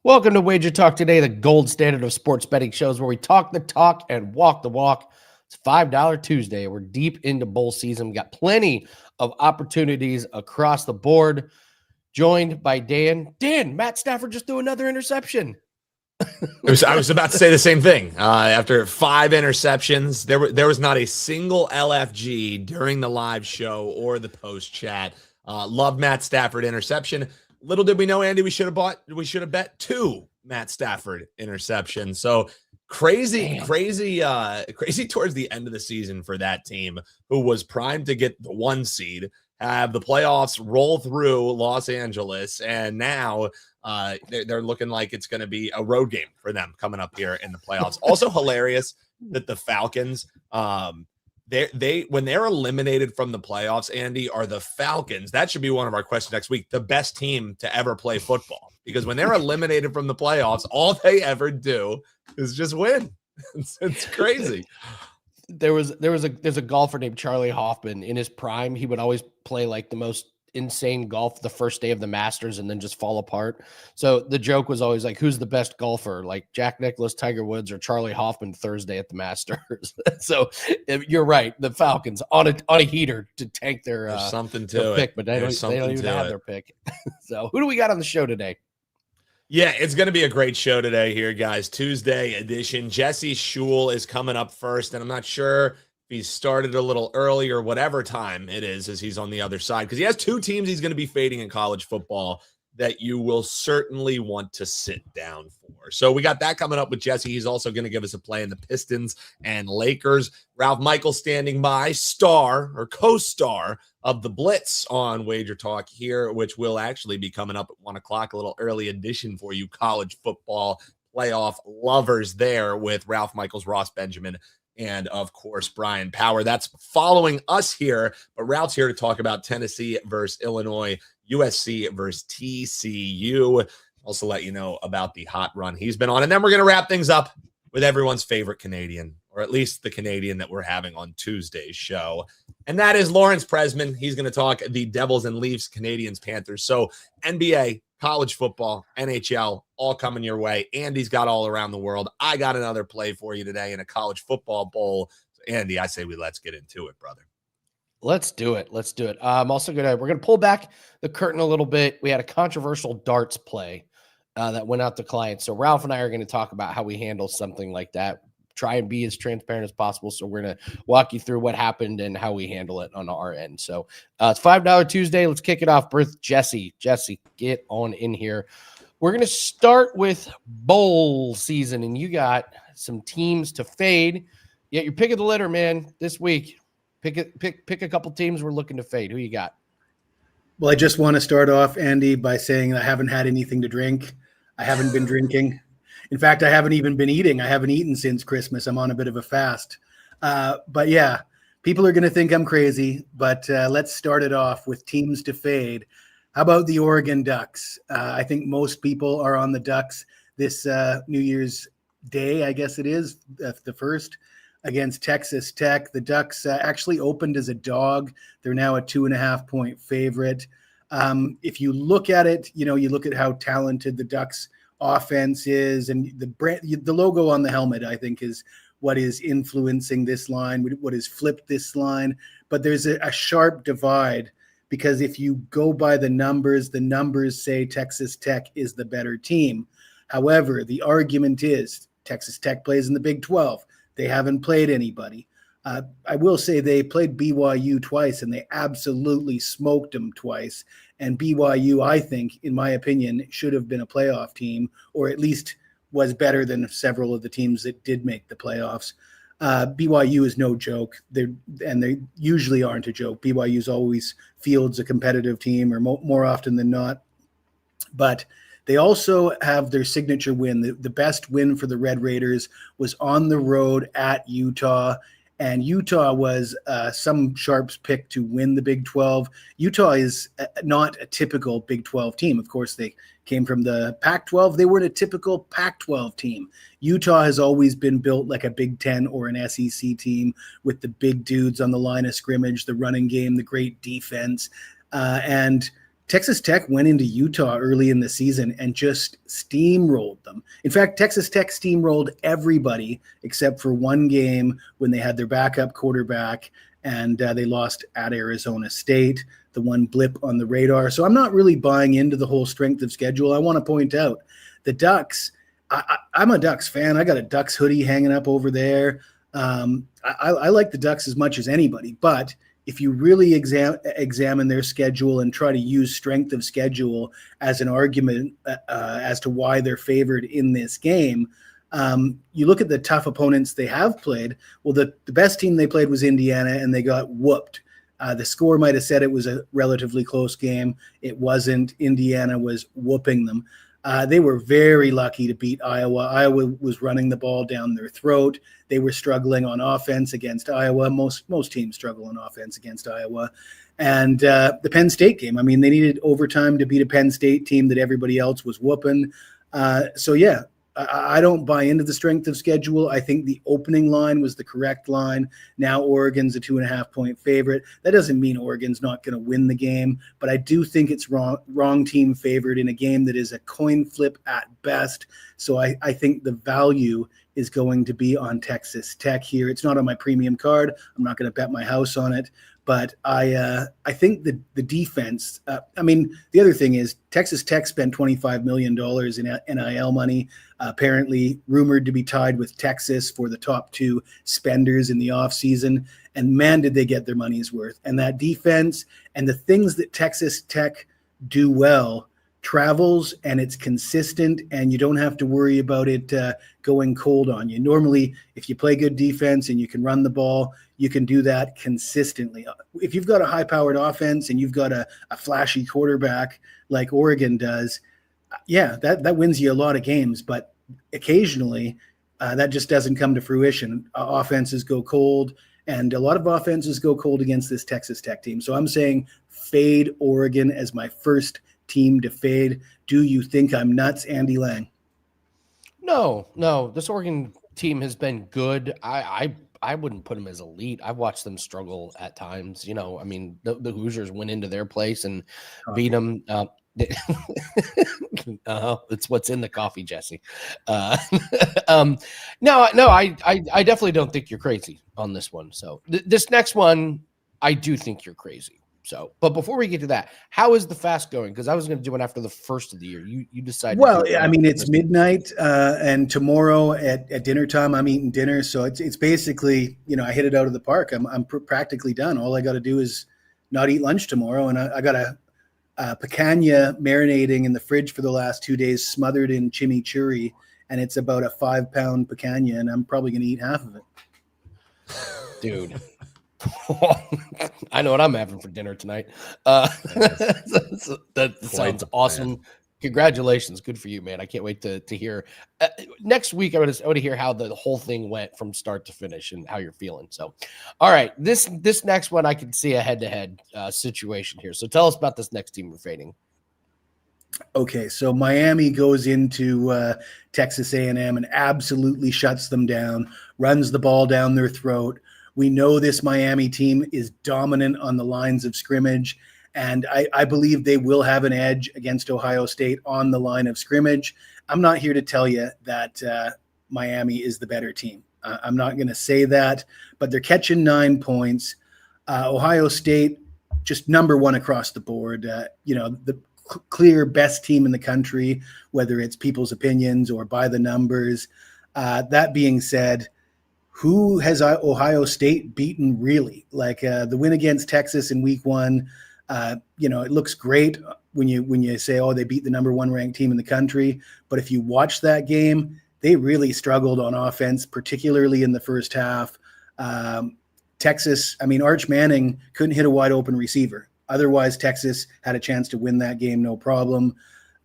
Welcome to WagerTalk Today, the gold standard of sports betting shows where we talk the talk and walk the walk. It's $5 Tuesday. We're deep into bowl season. We got plenty of opportunities across the board. Joined by Dan. Dan, Matt Stafford just threw another interception. I was about to say the same thing. After 5 interceptions, there was not a single LFG during the live show or the post chat. Love Matt Stafford interception. Little did we know, Andy, we should have bet 2 Matt Stafford interceptions. So crazy towards the end of the season for that team who was primed to get the 1 seed, have the playoffs roll through Los Angeles, and now they're looking like it's going to be a road game for them coming up here in the playoffs. Also hilarious that the Falcons, when they're eliminated from the playoffs, Andy, are the Falcons, that should be one of our questions next week, the best team to ever play football? Because when they're eliminated from the playoffs, all they ever do is just win. It's crazy. There's a golfer named Charlie Hoffman. In his prime, he would always play like the most insane golf the first day of the Masters and then just fall apart. So the joke was always like, who's the best golfer? Like Jack Nicklaus, Tiger Woods, or Charlie Hoffman Thursday at the Masters. So you're right. The Falcons on a heater to tank their something to their it. pick, but they don't even have their pick. So who do we got on the show today? Yeah, it's going to be a great show today here, guys. Tuesday edition. Jesse Schule is coming up first, and I'm not sure if he started a little early or whatever time it is as he's on the other side, because he has 2 teams he's going to be fading in college football that you will certainly want to sit down for. So we got that coming up with Jesse. He's also going to give us a play in the Pistons and Lakers. Ralph Michael standing by, star or co-star of the Blitz on Wager Talk here, which will actually be coming up at 1 o'clock, a little early edition for you college football playoff lovers there with Ralph Michaels, Ross Benjamin, and of course, Brian Power. That's following us here, but Ralph's here to talk about Tennessee versus Illinois, USC versus TCU. Also let you know about the hot run he's been on. And then we're going to wrap things up with everyone's favorite Canadian, or at least the Canadian that we're having on Tuesday's show. And that is Lawrence Presman. He's going to talk the Devils and Leafs, Canadiens, Panthers. So NBA, college football, NHL, all coming your way. Andy's got all around the world. I got another play for you today in a college football bowl. So Andy, I say let's get into it, brother. Let's do it. We're going to pull back the curtain a little bit. We had a controversial darts play that went out to clients. So Ralph and I are going to talk about how we handle something like that. Try and be as transparent as possible. So we're going to walk you through what happened and how we handle it on our end. So it's $5 Tuesday. Let's kick it off with Jesse. Jesse, get on in here. We're going to start with bowl season, and you got some teams to fade. Yeah, you're picking the litter, man, this week. Pick a couple teams we're looking to fade. Who you got? Well, I just want to start off, Andy, by saying I haven't had anything to drink. I haven't been drinking. In fact, I haven't even been eating. I haven't eaten since Christmas. I'm on a bit of a fast. But yeah, people are going to think I'm crazy, but let's start it off with teams to fade. How about the Oregon Ducks? I think most people are on the Ducks this New Year's Day, I guess it is, the first, against Texas Tech. The Ducks actually opened as a dog. They're now a 2.5-point favorite. If you look at it, you look at how talented the Ducks offense is, and the logo on the helmet, I think, is what is influencing this line, what has flipped this line. But there's a sharp divide, because if you go by the numbers say Texas Tech is the better team. However, the argument is Texas Tech plays in the Big 12. They haven't played anybody. I will say they played BYU twice, and they absolutely smoked them twice. And BYU, I think, in my opinion, should have been a playoff team, or at least was better than several of the teams that did make the playoffs. BYU is no joke. They usually aren't a joke. BYU's always fields a competitive team, or more often than not. But they also have their signature win. The best win for the Red Raiders was on the road at Utah. And Utah was some sharps pick to win the Big 12. Utah is not a typical Big 12 team. Of course, they came from the Pac-12. They weren't a typical Pac-12 team. Utah has always been built like a Big 10 or an SEC team, with the big dudes on the line of scrimmage, the running game, the great defense. And Texas Tech went into Utah early in the season and just steamrolled them. In fact, Texas Tech steamrolled everybody except for one game when they had their backup quarterback and they lost at Arizona State, the one blip on the radar. So I'm not really buying into the whole strength of schedule. I want to point out the Ducks. I'm a Ducks fan. I got a Ducks hoodie hanging up over there. I like the Ducks as much as anybody, but if you really examine their schedule and try to use strength of schedule as an argument as to why they're favored in this game, you look at the tough opponents they have played. Well, the best team they played was Indiana, and they got whooped. The score might have said it was a relatively close game. It wasn't. Indiana was whooping them. They were very lucky to beat Iowa. Iowa was running the ball down their throat. They were struggling on offense against Iowa. Most teams struggle on offense against Iowa. And the Penn State game, I mean, they needed overtime to beat a Penn State team that everybody else was whooping. So, yeah, I don't buy into the strength of schedule. I think the opening line was the correct line. Now Oregon's a 2.5-point favorite. That doesn't mean Oregon's not going to win the game, but I do think it's wrong team favored in a game that is a coin flip at best. So I think the value is going to be on Texas Tech here. It's not on my premium card. I'm not going to bet my house on it. But I think the defense, the other thing is Texas Tech spent $25 million in NIL money, apparently rumored to be tied with Texas for the top two spenders in the offseason. And man, did they get their money's worth. And that defense and the things that Texas Tech do well travels, and it's consistent, and you don't have to worry about it going cold on you. Normally, if you play good defense and you can run the ball, you can do that consistently. If you've got a high-powered offense and you've got a flashy quarterback like Oregon does, yeah, that wins you a lot of games. But occasionally, that just doesn't come to fruition. Offenses go cold, and a lot of offenses go cold against this Texas Tech team. So I'm saying fade Oregon as my first team to fade. Do you think I'm nuts, Andy Lang? No. This Oregon team has been good. I wouldn't put them as elite. I've watched them struggle at times. You know, I mean, the Hoosiers went into their place and beat them. It's what's in the coffee, Jesse. No, I definitely don't think you're crazy on this one. So this next one, I do think you're crazy. So, but before we get to that, how is the fast going? Because I was going to do it after the first of the year. You decided. Well, I mean, it's midnight, and tomorrow at dinner time, I'm eating dinner. So it's basically, I hit it out of the park. I'm practically done. All I got to do is not eat lunch tomorrow, and I got a picanha marinating in the fridge for the last 2 days, smothered in chimichurri, and it's about a 5-pound picanha, and I'm probably going to eat half of it. Dude. I know what I'm having for dinner tonight. That sounds awesome. Congratulations. Good for you, man. I can't wait to hear. Next week, I want to hear how the whole thing went from start to finish and how you're feeling. So, all right, this next one, I can see a head-to-head situation here. So tell us about this next team we're fading. Okay, so Miami goes into Texas A&M and absolutely shuts them down, runs the ball down their throat. We know this Miami team is dominant on the lines of scrimmage, and I believe they will have an edge against Ohio State on the line of scrimmage. I'm not here to tell you that Miami is the better team. I'm not going to say that, but they're catching 9 points. Ohio State, just number one across the board. The clear best team in the country, whether it's people's opinions or by the numbers. That being said, who has Ohio State beaten really? Like the win against Texas in week 1, it looks great when you say, oh, they beat the number 1 ranked team in the country. But if you watch that game, they really struggled on offense, particularly in the first half. Texas, Arch Manning couldn't hit a wide open receiver. Otherwise, Texas had a chance to win that game, no problem.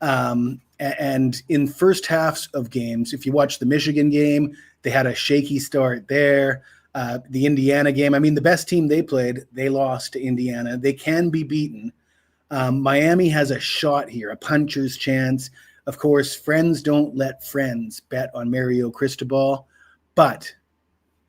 And in first halves of games, if you watch the Michigan game, they had a shaky start there. The Indiana game, the best team they played, they lost to Indiana. They can be beaten. Miami has a shot here, a puncher's chance. Of course, friends don't let friends bet on Mario Cristobal. But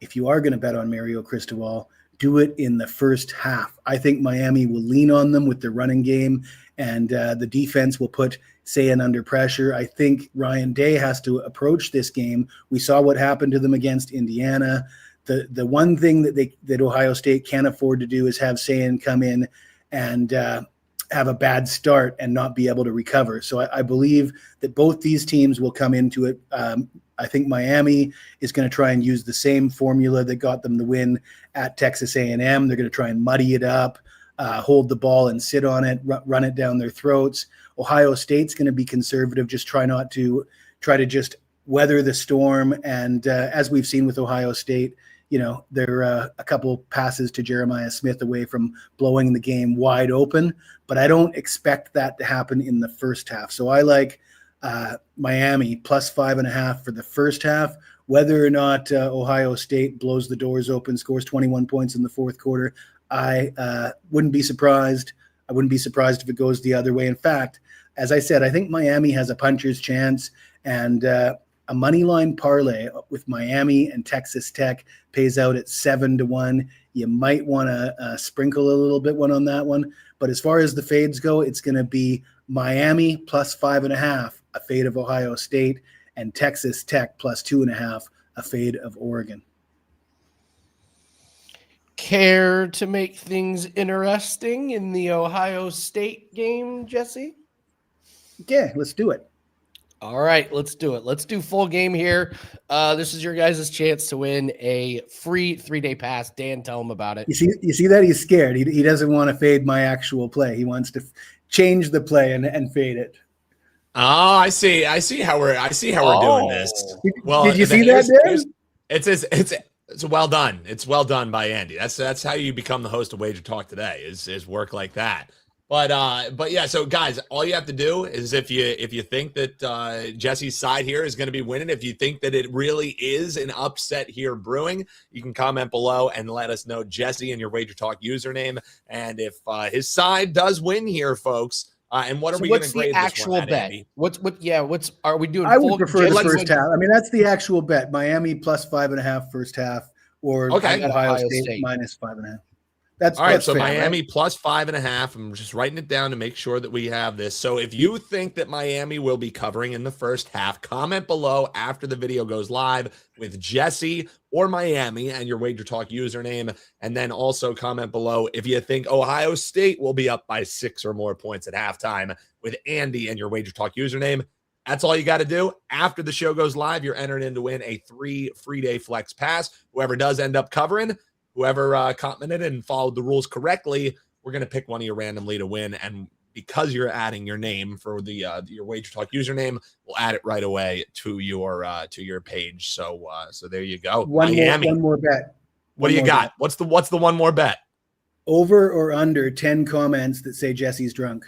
if you are going to bet on Mario Cristobal, do it in the first half. I think Miami will lean on them with their running game, and the defense will put Sayan under pressure. I think Ryan Day has to approach this game. We saw what happened to them against Indiana. The one thing that Ohio State can't afford to do is have Sayan come in and have a bad start and not be able to recover. So I believe that both these teams will come into it. I think Miami is going to try and use the same formula that got them the win at Texas A&M. They're going to try and muddy it up, hold the ball and sit on it, run it down their throats. Ohio State's going to be conservative, just try to just weather the storm. And as we've seen with Ohio State, they're a couple passes to Jeremiah Smith away from blowing the game wide open, but I don't expect that to happen in the first half. So I like Miami plus 5.5 for the first half. Whether or not Ohio State blows the doors open, scores 21 points in the fourth quarter, I wouldn't be surprised. I wouldn't be surprised if it goes the other way. In fact, as I said, I think Miami has a puncher's chance, and a money line parlay with Miami and Texas Tech pays out at 7-1. You might want to sprinkle a little bit on that one. But as far as the fades go, it's going to be Miami plus 5.5, a fade of Ohio State, and Texas Tech plus 2.5, a fade of Oregon. Care to make things interesting in the Ohio State game, Jesse? Yeah, let's do it. All right, let's do it. Let's do full game here. This is your guys' chance to win a free 3-day pass. Dan, tell him about it. You see that? He's scared. He doesn't want to fade my actual play. He wants to change the play and fade it. Oh, I see how we're doing this. Well, did you see that, Dan? It's well done. It's well done by Andy. That's how you become the host of Wager Talk Today is work like that. But yeah, so guys, all you have to do is if you think that Jesse's side here is going to be winning, if you think that it really is an upset here brewing, you can comment below and let us know Jesse and your Wager Talk username. And if his side does win here, folks, and what are we going to grade this one at, bet? Andy? What's are we doing? I would prefer the first half. I mean, that's the actual bet. Miami plus 5.5 first half, or Ohio State minus 5.5. That's all right. So fair, Miami right? plus 5.5. I'm just writing it down to make sure that we have this. So if you think that Miami will be covering in the first half, comment below after the video goes live with Jesse or Miami and your Wager Talk username. And then also comment below if you think Ohio State will be up by 6 or more points at halftime with Andy and your Wager Talk username. That's all you got to do. After the show goes live, you're entered in to win a 3 free day flex pass. Whoever does end up covering, whoever commented and followed the rules correctly, we're going to pick one of you randomly to win. And because you're adding your name for the your Wager Talk username, we'll add it right away to your page. So there you go. Miami. One more bet. What do you got? Bet. What's the one more bet? Over or under 10 comments that say Jesse's drunk.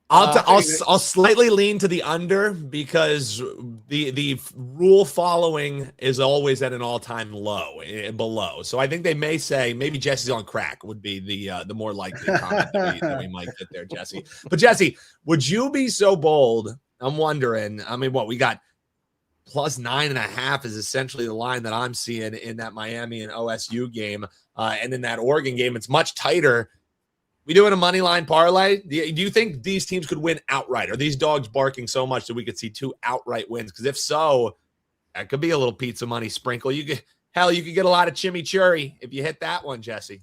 I'll slightly lean to the under because the rule following is always at an all-time low below. So I think they may say maybe Jesse's on crack would be the more likely comment that we might get there, Jesse. But Jesse, would you be so bold? I'm wondering. I mean, what we got plus 9.5 is essentially the line that I'm seeing in that Miami and OSU game, and in that Oregon game, it's much tighter. We doing a money line parlay? Do you think these teams could win outright? Are these dogs barking so much that we could see 2 outright wins? Because if so, that could be a little pizza money sprinkle. You could get a lot of chimichurri if you hit that one, Jesse.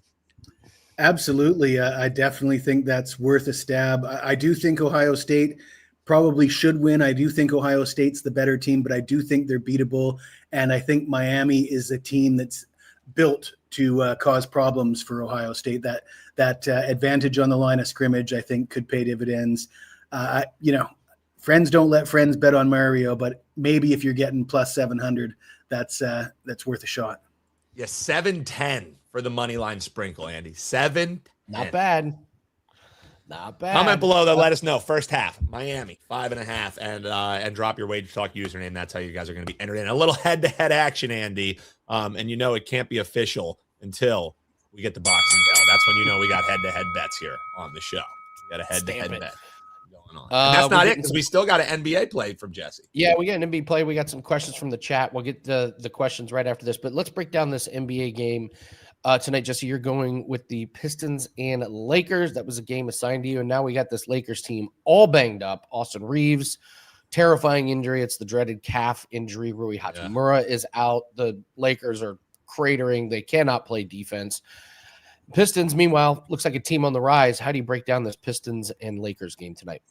Absolutely. I definitely think that's worth a stab. I do think Ohio State probably should win. I do think Ohio State's the better team, but I do think they're beatable. And I think Miami is a team that's built to cause problems for Ohio State. That advantage on the line of scrimmage, I think, could pay dividends. Friends don't let friends bet on Mario, but maybe if you're getting plus 700, that's worth a shot. Yeah, 710 for the money line sprinkle, Andy. 7. Not bad. Not bad. Comment below though. Let us know. First half, Miami 5.5, and drop your Wager Talk username. That's how you guys are going to be entered in a little head-to-head action, Andy. And it can't be official until we get the boxing bell. That's when we got head-to-head bets here on the show. We got a head-to-head bet going on. And that's not it, because we still got an NBA play from Jesse. Yeah, we got an NBA play. We got some questions from the chat. We'll get the questions right after this. But let's break down this NBA game tonight. Jesse, you're going with the Pistons and Lakers. That was a game assigned to you. And now we got this Lakers team all banged up. Austin Reeves, terrifying injury. It's the dreaded calf injury. Rui Hachimura is out. The Lakers are cratering. They cannot play defense. Pistons, meanwhile, looks like a team on the rise. How do you break down this Pistons and Lakers game tonight?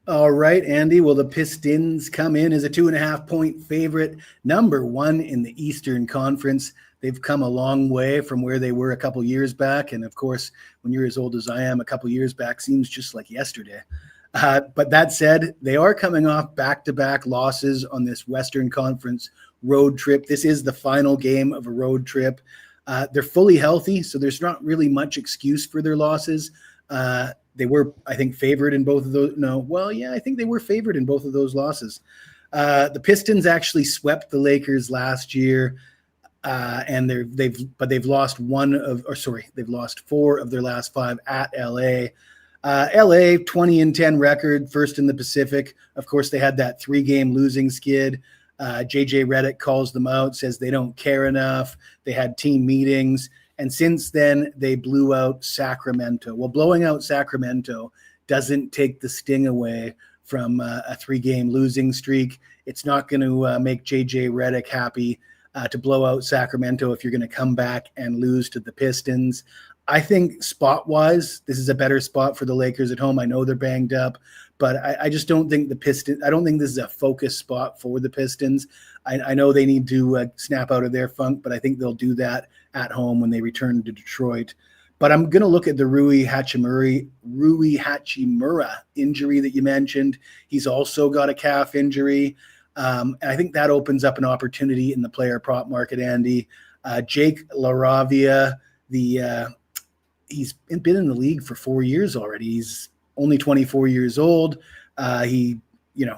All right, Andy. Well, the Pistons come in as a 2.5-point favorite, number one in the Eastern Conference. They've come a long way from where they were a couple years back. And of course, when you're as old as I am, a couple years back seems just like yesterday. But that said, they are coming off back-to-back losses on this Western Conference road trip. This is the final game of a road trip. They're fully healthy, so there's not really much excuse for their losses. They were, I think, favored in both of those. I think they were favored in both of those losses. The Pistons actually swept the Lakers last year, and they've lost they've lost 4 of their last 5 at LA. LA 20-10 record, first in the Pacific. Of course, they had that 3-game losing skid. JJ Redick calls them out, says they don't care enough. They had team meetings. And since then, they blew out Sacramento. Well, blowing out Sacramento doesn't take the sting away from a 3-game losing streak. It's not going to make JJ Redick happy to blow out Sacramento if you're going to come back and lose to the Pistons. I think spot-wise, this is a better spot for the Lakers at home. I know they're banged up, but I just don't think I don't think this is a focus spot for the Pistons. I know they need to snap out of their funk, but I think they'll do that at home when they return to Detroit. But I'm going to look at the Rui Hachimura injury that you mentioned. He's also got a calf injury. And I think that opens up an opportunity in the player prop market, Andy. Jake LaRavia, he's been in the league for 4 years already. He's only 24 years old. He,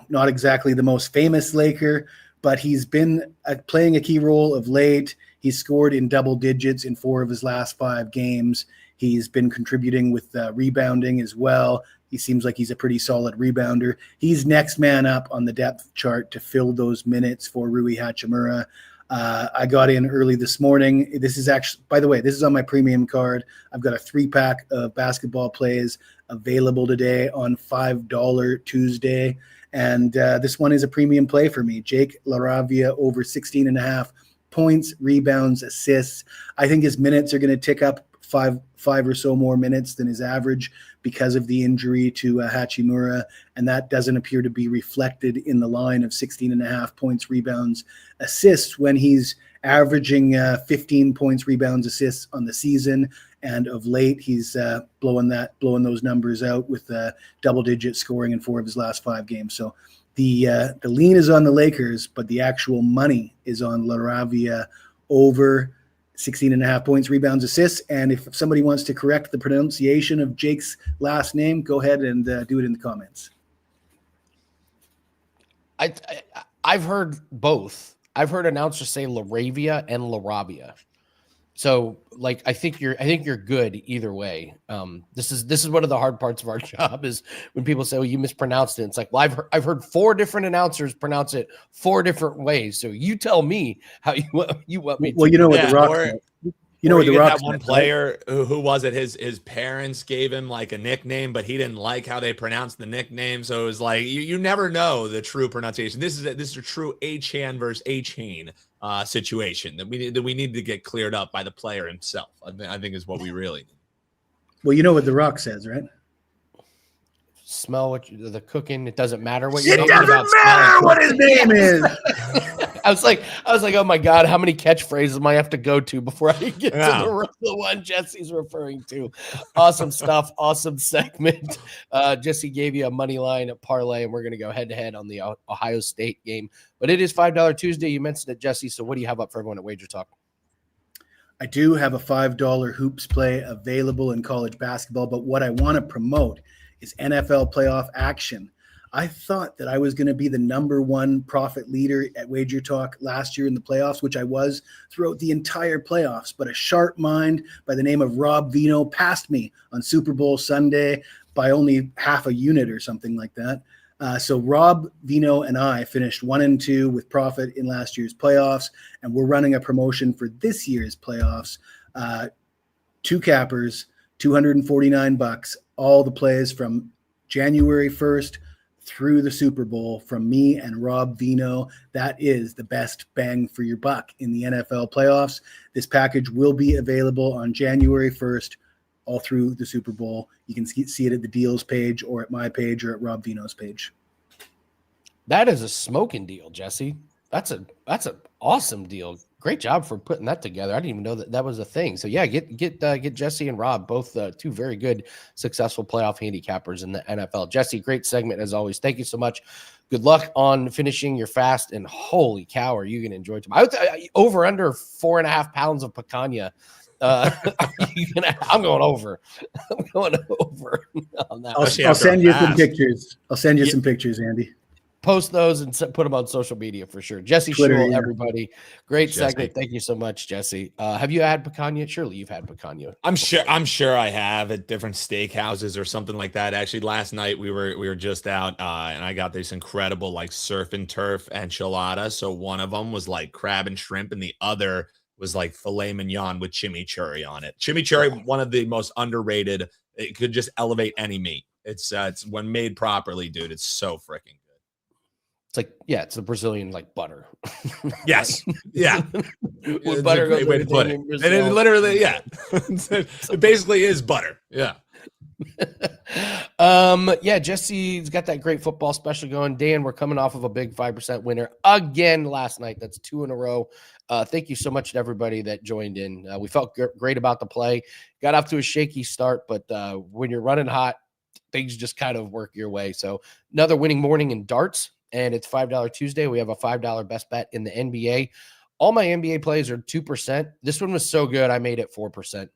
not exactly the most famous Laker, but he's been playing a key role of late. He's scored in double digits in 4 of his last 5 games. He's been contributing with rebounding as well. He seems like he's a pretty solid rebounder. He's next man up on the depth chart to fill those minutes for Rui Hachimura. I got in early this morning. This is actually, by the way, this is on my premium card. I've got a 3-pack of basketball plays available today on $5 Tuesday. And this one is a premium play for me. Jake LaRavia over 16.5 points, rebounds, assists. I think his minutes are going to tick up five or so more minutes than his average because of the injury to Hachimura, and that doesn't appear to be reflected in the line of 16.5 points, rebounds, assists when he's averaging 15 points, rebounds, assists on the season. And of late, he's blowing those numbers out with double-digit scoring in 4 of his last 5 games. So the lean is on the Lakers, but the actual money is on LaRavia over 16.5 points, rebounds, assists. And if somebody wants to correct the pronunciation of Jake's last name, go ahead and do it in the comments. I've heard both. I've heard announcers say LaRavia and LaRavia. So I think you're good either way. This is one of the hard parts of our job is when people say, "Oh, you mispronounced it." It's like, well, I've heard 4 different announcers pronounce it 4 different ways. So you tell me how you want me to. Well, what the Rock said. What the Rock that one player who was it? His parents gave him like a nickname, but he didn't like how they pronounced the nickname. So it was like you never know the true pronunciation. This is a true H-Han versus H-Hane situation that we need to get cleared up by the player himself. I think is what we really need. Well, you know what the Rock says, right? Smell what the cooking. It doesn't matter what your name is. It doesn't matter what his name is. I was like, oh my God, how many catchphrases am I have to go to before I get to the one Jesse's referring to? Awesome stuff. Awesome segment. Jesse gave you a money line at parlay, and we're going to go head to head on the Ohio State game. But it is $5 Tuesday. You mentioned it, Jesse. So what do you have up for everyone at WagerTalk? I do have a $5 hoops play available in college basketball, but what I want to promote is NFL playoff action. I thought that I was going to be the number 1 profit leader at WagerTalk last year in the playoffs, which I was throughout the entire playoffs. But a sharp mind by the name of Rob Vino passed me on Super Bowl Sunday. by only half a unit or something like that. So Rob, Vino, and I finished 1-2 with profit in last year's playoffs, and we're running a promotion for this year's playoffs. 2 cappers, $249, all the plays from January 1st through the Super Bowl from me and Rob Vino. That is the best bang for your buck in the NFL playoffs. This package will be available on January 1st all through the Super Bowl. You can see it at the deals page or at my page or at Rob Vino's page. That is a smoking deal, Jesse. That's an awesome deal. Great job for putting that together. I didn't even know that was a thing. So yeah, get Jesse and Rob, both two very good, successful playoff handicappers in the NFL. Jesse, great segment as always. Thank you so much. Good luck on finishing your fast. And holy cow, are you going to enjoy tomorrow? Over under 4.5 pounds of picanha. I'm going over. I'm going over on that. I'll send you some pictures. I'll send you some pictures, Andy. Post those and put them on social media for sure. Jesse Schule, everybody. Great segment. Thank you so much, Jesse. Have you had picanha? Surely you've had picanha. I'm sure I have at different steakhouses or something like that. Actually, last night we were just out and I got this incredible like surf and turf enchilada. So one of them was like crab and shrimp and the other was like filet mignon with chimichurri on it. Chimichurri, one of the most underrated. It could just elevate any meat. It's when made properly, dude. It's so freaking good. It's like, yeah, it's a Brazilian like butter. Yes. Yeah. With butter goes way to put it. And it literally, yeah. It basically is butter. Yeah. Yeah, Jesse's got that great football special going. Dan, we're coming off of a big 5% winner again last night. That's 2 in a row. Thank you so much to everybody that joined in. We felt great about the play. Got off to a shaky start, but when you're running hot, things just kind of work your way. So another winning morning in darts. And it's $5 Tuesday. We have a $5 best bet in the NBA. All my NBA plays are 2%. This one was so good, I made it 4%.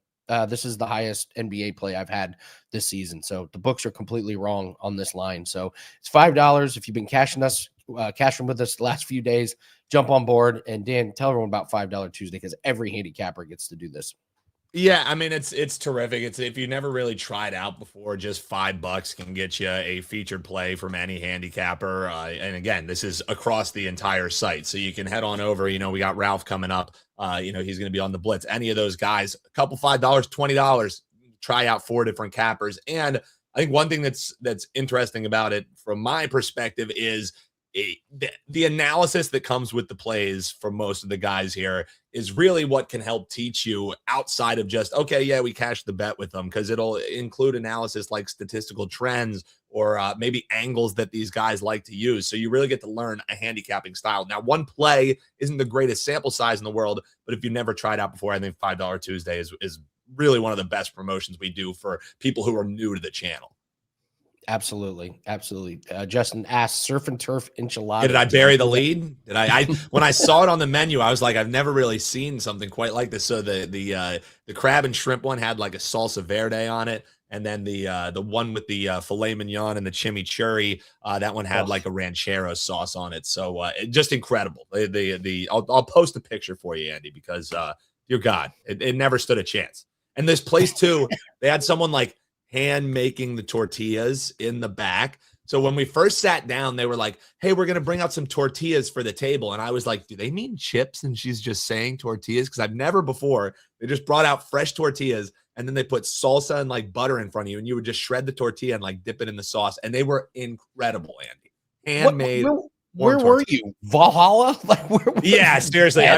This is the highest NBA play I've had this season. So the books are completely wrong on this line. So it's $5. If you've been cashing with us the last few days, jump on board. And Dan, tell everyone about $5 Tuesday because every handicapper gets to do this. Yeah, I mean, it's terrific. It's if you never really tried out before, just $5 can get you a featured play from any handicapper. And again, this is across the entire site. So you can head on over. We got Ralph coming up. He's going to be on the blitz. Any of those guys, a couple $5, $20, try out 4 different cappers. And I think one thing that's interesting about it from my perspective is the analysis that comes with the plays for most of the guys here is really what can help teach you outside of just, okay, yeah, we cashed the bet with them, because it'll include analysis like statistical trends or maybe angles that these guys like to use. So you really get to learn a handicapping style. Now, one play isn't the greatest sample size in the world, but if you've never tried out before, I think $5 Tuesday is really one of the best promotions we do for people who are new to the channel. Absolutely. Justin asked surf and turf enchilada. Did I bury the lead? Did I when I saw it on the menu, I was like, I've never really seen something quite like this. So the crab and shrimp one had like a salsa verde on it, and then the one with the filet mignon and the chimichurri, that one had like a ranchero sauce on it. So just incredible. I'll post a picture for you, Andy, because dear God, it never stood a chance. And this place too, they had someone like hand making the tortillas in the back. So when we first sat down, they were like, hey, we're going to bring out some tortillas for the table. And I was like, do they mean chips? And she's just saying tortillas? Because I've never before. They just brought out fresh tortillas and then they put salsa and like butter in front of you. And you would just shred the tortilla and like dip it in the sauce. And they were incredible, Andy. Handmade. Where were you? Valhalla? Like, yeah, seriously. I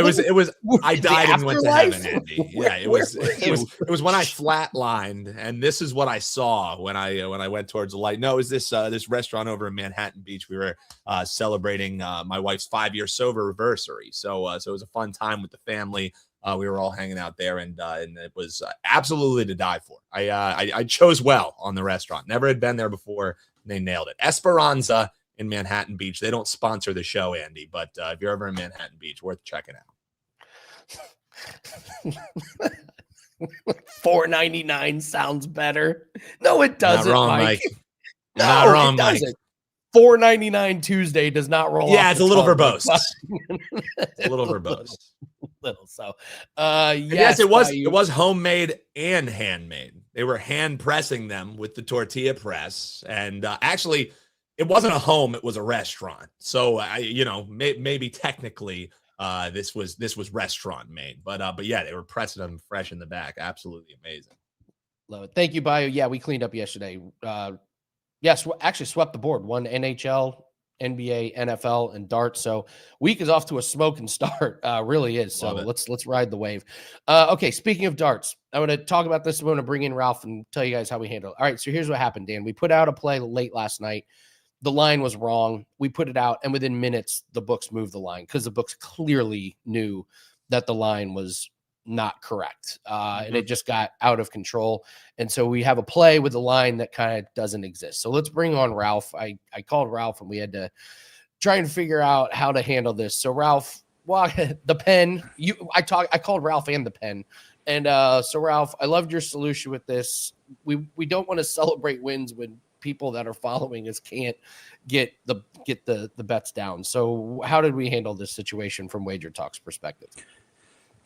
died and went to heaven, Andy. Yeah, it was when I flatlined, and this is what I saw when I went towards the light. No, it was this restaurant over in Manhattan Beach. We were celebrating my wife's 5-year sober anniversary. So it was a fun time with the family. We were all hanging out there, and it was absolutely to die for. I chose well on the restaurant. Never had been there before. And they nailed it. Esperanza in Manhattan Beach. They don't sponsor the show, Andy, but if you're ever in Manhattan Beach, worth checking out. $4.99 sounds better. No, it doesn't. Not wrong, Mike. No, not wrong, it doesn't. $4.99 Tuesday does not roll. Yeah, off it's a little verbose. It's a little verbose. Little. So, yes, it was homemade and handmade. They were hand pressing them with the tortilla press. And actually, it wasn't a home, it was a restaurant. So maybe technically this was restaurant made. But yeah, they were pressing them fresh in the back. Absolutely amazing. Love it. Thank you, Bio. Yeah, we cleaned up yesterday. Yes, actually swept the board. Won NHL, NBA, NFL, and darts. So week is off to a smoking start. Really is. So let's ride the wave. Okay, speaking of darts, I'm going to talk about this. I'm going to bring in Ralph and tell you guys how we handle it. All right, so here's what happened, Dan. We put out a play late last night. The line was wrong. We put it out, and within minutes, the books moved the line because the books clearly knew that the line was not correct. And it just got out of control. And so we have a play with a line that kind of doesn't exist. So let's bring on Ralph. I called Ralph and we had to try and figure out how to handle this. So Ralph, the pen, I called Ralph and the pen. And so Ralph, I loved your solution with this. We don't want to celebrate wins when people that are following us can't get the bets down. So how did we handle this situation from WagerTalk's perspective?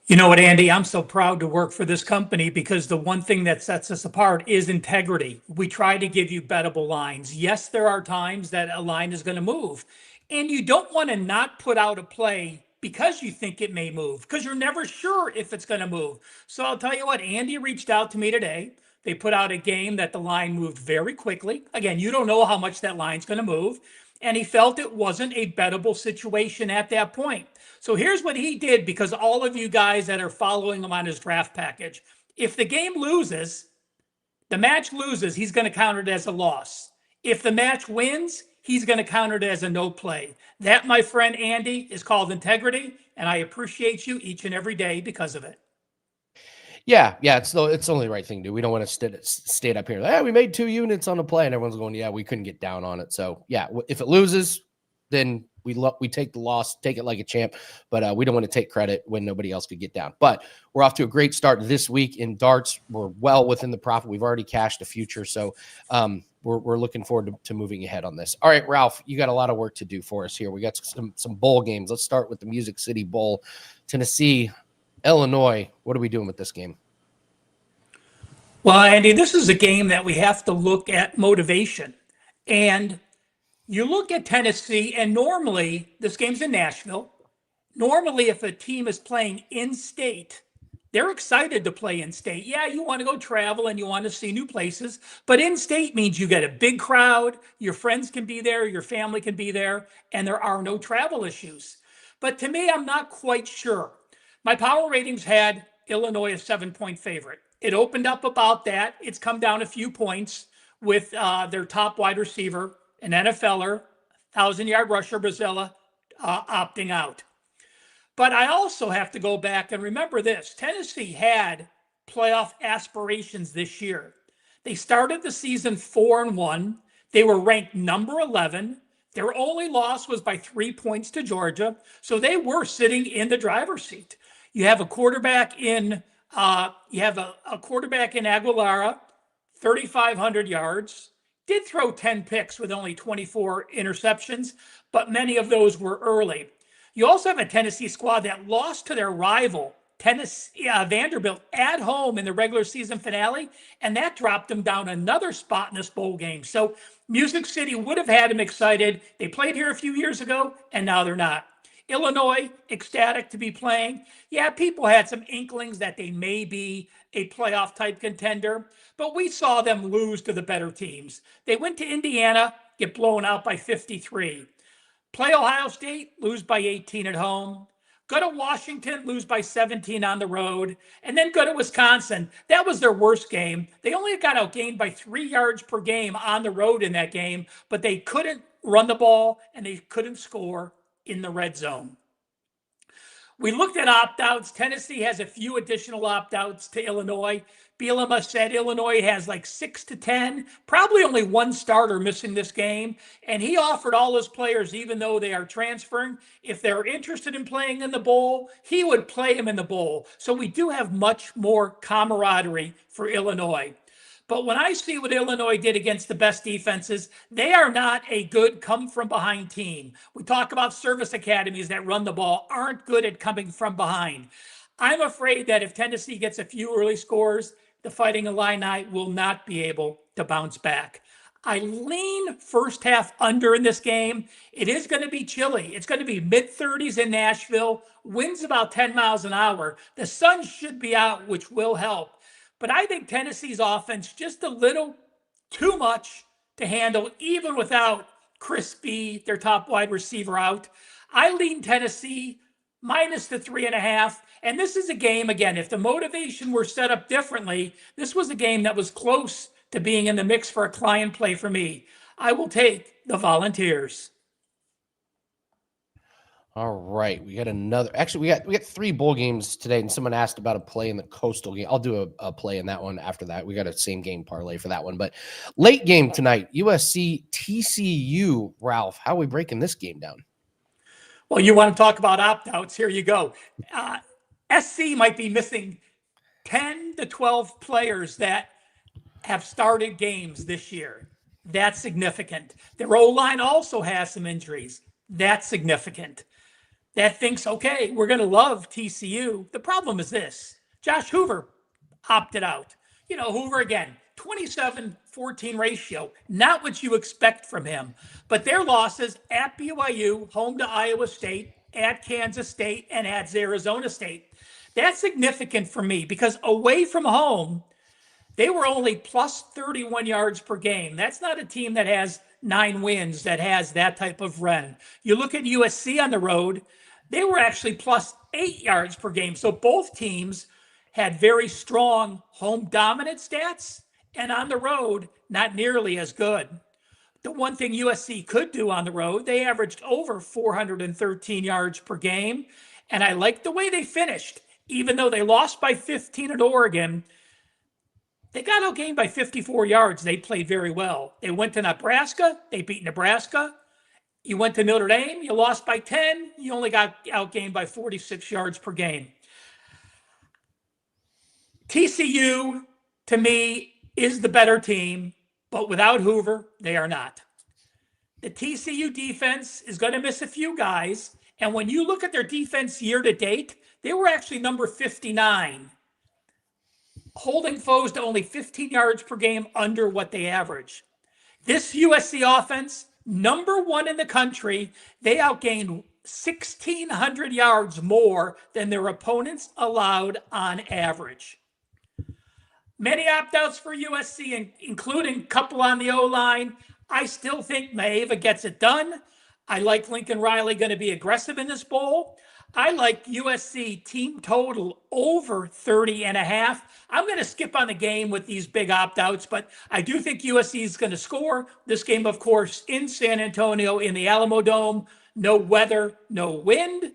You know what, Andy, I'm so proud to work for this company because the one thing that sets us apart is integrity. We try to give you bettable lines. Yes, there are times that a line is going to move, and you don't want to not put out a play because you think it may move, because you're never sure if it's going to move. So I'll tell you what, Andy reached out to me today. They put out a game that the line moved very quickly. Again, you don't know how much that line's going to move. And he felt it wasn't a bettable situation at that point. So here's what he did, because all of you guys that are following him on his draft package, if the game loses, the match loses, he's going to count it as a loss. If the match wins, he's going to count it as a no play. That, my friend Andy, is called integrity, and I appreciate you each and every day because of it. Yeah, it's the only right thing to do. We don't want to stay up here. Hey, we made 2 units on the play, and everyone's going, yeah, we couldn't get down on it. So yeah, if it loses, then we take the loss, take it like a champ. But we don't want to take credit when nobody else could get down. But we're off to a great start this week in darts. We're well within the profit. We've already cashed a future, so we're looking forward to moving ahead on this. All right, Ralph, you got a lot of work to do for us here. We got some bowl games. Let's start with the Music City Bowl, Tennessee, Illinois. What are we doing with this game? Well, Andy, this is a game that we have to look at motivation. And you look at Tennessee, and normally, this game's in Nashville. Normally, if a team is playing in-state, they're excited to play in-state. Yeah, you want to go travel and you want to see new places, but in-state means you get a big crowd, your friends can be there, your family can be there, and there are no travel issues. But to me, I'm not quite sure. My power ratings had Illinois a 7-point favorite. It opened up about that. It's come down a few points with their top wide receiver, an NFLer, 1,000-yard rusher, Brazilla, opting out. But I also have to go back and remember this. Tennessee had playoff aspirations this year. They started the season 4-1. They were ranked number 11. Their only loss was by 3 points to Georgia. So they were sitting in the driver's seat. You have a quarterback in Aguilara, 3,500 yards, did throw 10 picks with only 24 interceptions, but many of those were early. You also have a Tennessee squad that lost to their rival, Vanderbilt, at home in the regular season finale, and that dropped them down another spot in this bowl game. So Music City would have had them excited. They played here a few years ago, and now they're not. Illinois, ecstatic to be playing. Yeah, people had some inklings that they may be a playoff type contender, but we saw them lose to the better teams. They went to Indiana, get blown out by 53. Play Ohio State, lose by 18 at home. Go to Washington, lose by 17 on the road. And then go to Wisconsin. That was their worst game. They only got outgained by 3 yards per game on the road in that game, but they couldn't run the ball and they couldn't score in the red zone. We looked at opt-outs. Tennessee has a few additional opt-outs to Illinois. Bielema said Illinois has like 6 to 10, probably only one starter missing this game. And he offered all his players, even though they are transferring, if they're interested in playing in the bowl, he would play them in the bowl. So we do have much more camaraderie for Illinois. But when I see what Illinois did against the best defenses, they are not a good come-from-behind team. We talk about service academies that run the ball aren't good at coming from behind. I'm afraid that if Tennessee gets a few early scores, the Fighting Illini will not be able to bounce back. I lean first half under in this game. It is going to be chilly. It's going to be mid-30s in Nashville, winds about 10 miles an hour. The sun should be out, which will help. But I think Tennessee's offense just a little too much to handle, even without Chris B, their top wide receiver, out. I lean Tennessee minus the 3.5. And this is a game, again, if the motivation were set up differently, this was a game that was close to being in the mix for a client play for me. I will take the Volunteers. All right, we got another. Actually, we got 3 bowl games today, and someone asked about a play in the Coastal game. I'll do a play in that one after that. We got a same game parlay for that one. But late game tonight, USC TCU. Ralph, how are we breaking this game down? Well, you want to talk about opt-outs? Here you go. SC might be missing 10 to 12 players that have started games this year. That's significant. Their O-line also has some injuries. That's significant. That thinks, okay, we're going to love TCU. The problem is this. Josh Hoover opted out. Hoover, again, 27-14 ratio. Not what you expect from him. But their losses at BYU, home to Iowa State, at Kansas State, and at Arizona State. That's significant for me because away from home, they were only plus 31 yards per game. That's not a team that has 9 wins that has that type of run. You look at USC on the road, they were actually plus 8 yards per game. So both teams had very strong home dominant stats, and on the road, not nearly as good. The one thing USC could do on the road, they averaged over 413 yards per game, and I like the way they finished. Even though they lost by 15 at Oregon, they got outgained by 54 yards. They played very well. They went to Nebraska. They beat Nebraska. You went to Notre Dame. You lost by 10. You only got outgained by 46 yards per game. TCU, to me, is the better team, but without Hoover, they are not. The TCU defense is going to miss a few guys, and when you look at their defense year to date, they were actually number 59. Holding foes to only 15 yards per game under what they average. This USC offense, number 1 in the country, they outgained 1,600 yards more than their opponents allowed on average. Many opt-outs for USC, including a couple on the O-line. I still think Maeva gets it done. I like Lincoln Riley going to be aggressive in this bowl. I like USC team total over 30.5. I'm going to skip on the game with these big opt-outs, but I do think USC is going to score. This game, of course, in San Antonio in the Alamo Dome. No weather, no wind.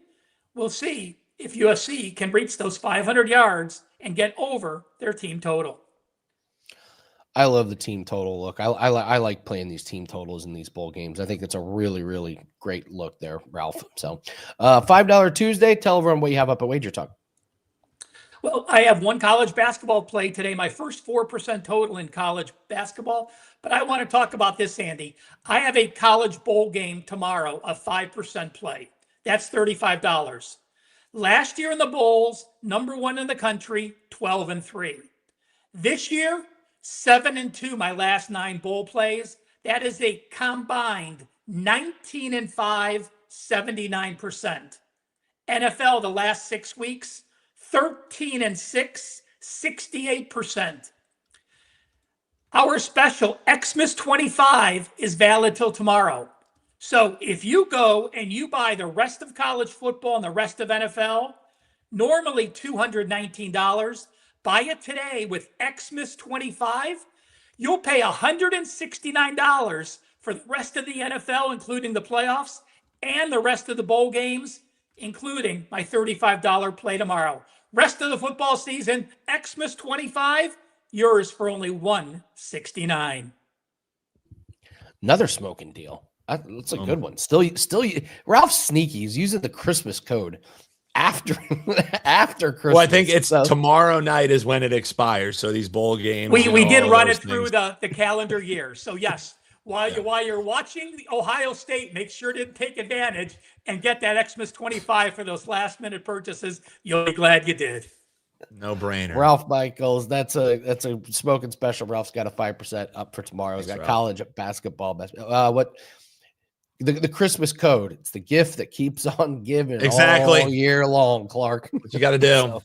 We'll see if USC can reach those 500 yards and get over their team total. I love the team total look. I like playing these team totals in these bowl games. I think it's a really, really great look there, Ralph. So $5 Tuesday. Tell everyone what you have up at WagerTalk. Well, I have one college basketball play today, my first 4% total in college basketball. But I want to talk about this, Andy. I have a college bowl game tomorrow, a 5% play. That's $35. Last year in the bowls, number 1 in the country, 12-3. This year, 7-2, my last 9 bowl plays. That is a combined 19-5, 79%. NFL, the last 6 weeks, 13-6, 68%. Our special Xmas 25 is valid till tomorrow. So if you go and you buy the rest of college football and the rest of NFL, normally $219, buy it today with Xmas 25, you'll pay $169 for the rest of the NFL, including the playoffs, and the rest of the bowl games, including my $35 play tomorrow. Rest of the football season, Xmas 25, yours for only $169. Another smoking deal. That's a good one. Still, Ralph's sneaky. He's using the Christmas code after Christmas. Well, I think it's tomorrow night is when it expires. So these bowl games. We did run it through the calendar year. So yes, while you're watching the Ohio State, make sure to take advantage and get that Xmas 25 for those last minute purchases. You'll be glad you did. No brainer. Ralph Michaels, that's a smoking special. Ralph's got a 5% up for tomorrow. He's got Ralph. college basketball. What the Christmas code? It's the gift that keeps on giving Exactly. all year long, Clark. What you got to do.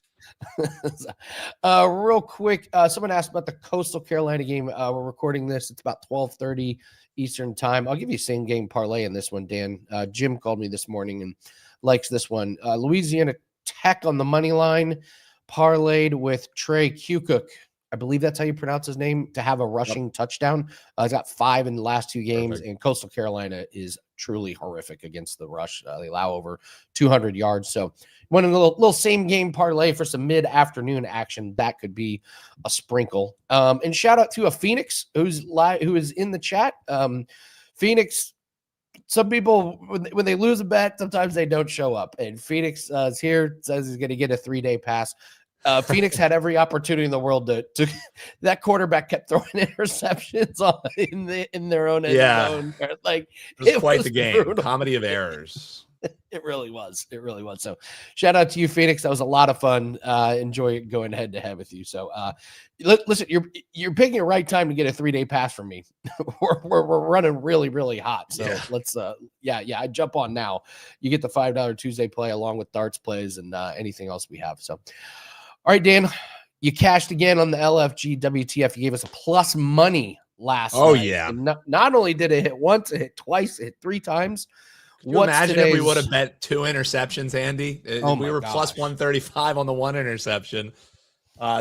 Real quick, someone asked about the Coastal Carolina game. We're recording this. It's about 12:30 Eastern time. I'll give you same game parlay in this one, Dan. Jim called me this morning and likes this one. Louisiana Tech on the money line, parlayed with Trey Kukuk. I believe that's how you pronounce his name, to have a rushing touchdown. He's got 5 in the last 2 games, and Coastal Carolina is truly horrific against the rush. They allow over 200 yards. So one of the little same game parlay for some mid-afternoon action. That could be a sprinkle. And shout out to a Phoenix who is in the chat. Phoenix, some people, when they lose a bet, sometimes they don't show up. And Phoenix is here, says he's going to get a 3-day pass. Phoenix had every opportunity in the world to that quarterback kept throwing interceptions in their own end zone. Like, it was quite the game. Brutal. Comedy of errors. It really was. It really was. So shout out to you, Phoenix. That was a lot of fun. Enjoy going head to head with you. So listen, you're picking the right time to get a 3-day pass from me. we're running really, really hot. So let's I jump on now. You get the $5 Tuesday play along with darts plays and anything else we have. So all right, Dan, you cashed again on the LFG WTF. You gave us a plus money last night. Yeah. And not only did it hit once, it hit twice, it hit 3 times. Can you imagine if we would have bet 2 interceptions, Andy? We were plus 135 on the 1 interception.